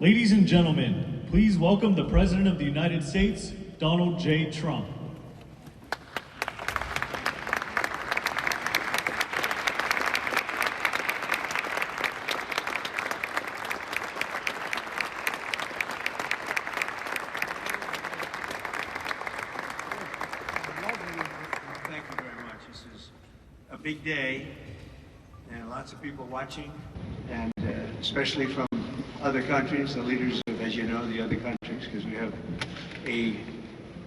Ladies and gentlemen, please welcome the President of the United States, Donald J. Trump. Thank you very much. This is a big day and lots of people watching, and especially from other countries, the leaders of, as you know, the other countries, because we have a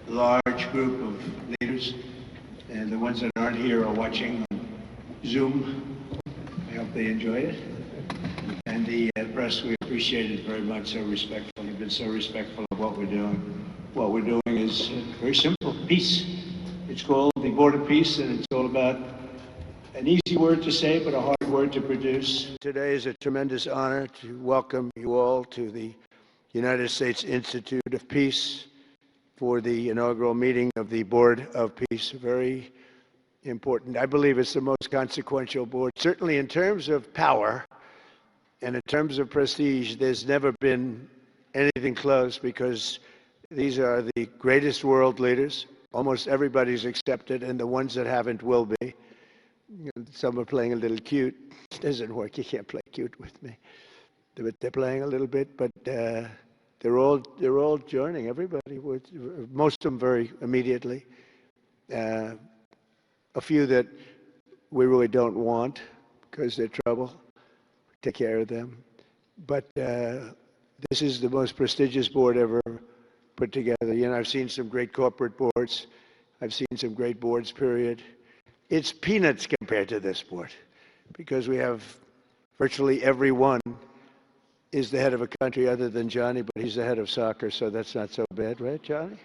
large group of leaders, and the ones that aren't here are watching on Zoom. I hope they enjoy it. And the press, we appreciate it very much, so respectful. You've been so respectful of what we're doing. What we're doing is very simple, peace. It's called the Board of Peace, and it's all about an easy word to say, but a hard word to produce. Today is a tremendous honor to welcome you all to the United States Institute of Peace for the inaugural meeting of the Board of Peace. Very important. I believe it's the most consequential board, certainly in terms of power and in terms of prestige. There's never been anything close, because these are the greatest world leaders. Almost everybody's accepted, and the ones that haven't will be. Some are playing a little cute. It doesn't work. You can't play cute with me. But they're playing a little bit. But they're all joining. Everybody, most of them very immediately. A few that we really don't want because they're trouble. Take care of them. But this is the most prestigious board ever put together. You know, I've seen some great corporate boards. I've seen some great boards, period. It's peanuts compared to this board, because we have virtually everyone is the head of a country other than Johnny, but he's the head of soccer, so that's not so bad, right, Johnny?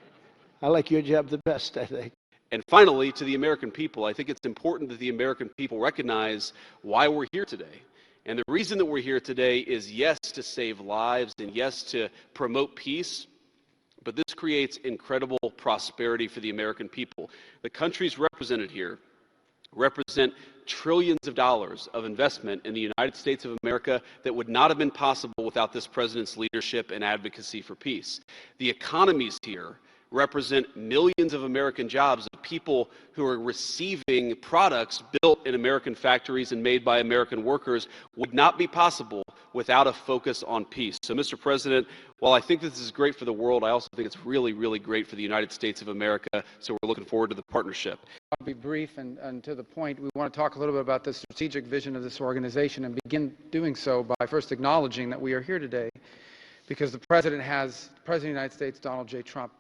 I like your job the best, I think. And finally, to the American people, I think it's important that the American people recognize why we're here today. And the reason that we're here today is, yes, to save lives, and yes, to promote peace, but this creates incredible prosperity for the American people. The countries represented here represent trillions of dollars of investment in the United States of America that would not have been possible without this president's leadership and advocacy for peace. The economies here represent millions of American jobs of people who are receiving products built in American factories and made by American workers. Would not be possible without a focus on peace. So, Mr. President, while I think this is great for the world, I also think it's really, really great for the United States of America. So we're looking forward to the partnership. I'll be brief and to the point. We want to talk a little bit about the strategic vision of this organization, and begin doing so by first acknowledging that we are here today because the President of the United States, Donald J. Trump,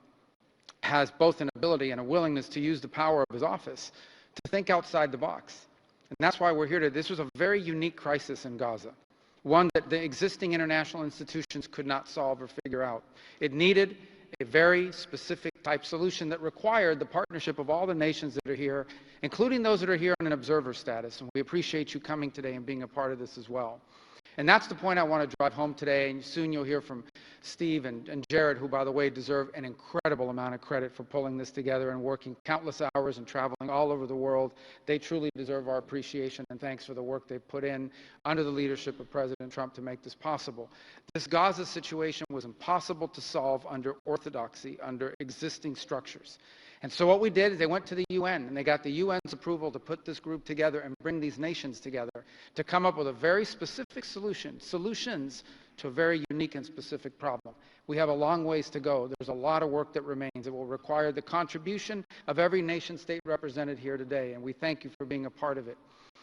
has both an ability and a willingness to use the power of his office to think outside the box. And that's why we're here today. This was a very unique crisis in Gaza, one that the existing international institutions could not solve or figure out. It needed a very specific type solution that required the partnership of all the nations that are here, including those that are here on an observer status. And we appreciate you coming today and being a part of this as well. And that's the point I want to drive home today. And soon you'll hear from Steve and Jared, who, by the way, deserve an incredible amount of credit for pulling this together and working countless hours and traveling all over the world. They truly deserve our appreciation and thanks for the work they've put in under the leadership of President Trump to make this possible. This Gaza situation was impossible to solve under orthodoxy, under existing structures. And so what we did is they went to the UN, and they got the UN's approval to put this group together and bring these nations together to come up with a very specific solutions to a very unique and specific problem. We have a long ways to go. There's a lot of work that remains. It will require the contribution of every nation state represented here today, and we thank you for being a part of it.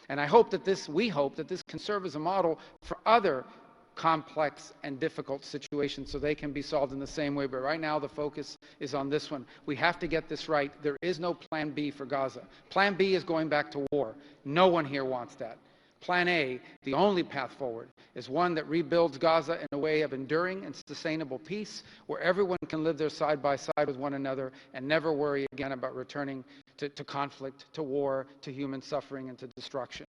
And we hope that this can serve as a model for other complex and difficult situations so they can be solved in the same way. But right now the focus is on this one. We have to get this right. There is no plan B for Gaza. Plan B is going back to war. No one here wants that. Plan A, the only path forward, is one that rebuilds Gaza in a way of enduring and sustainable peace, where everyone can live there side by side with one another and never worry again about returning to conflict, to war, to human suffering, and to destruction.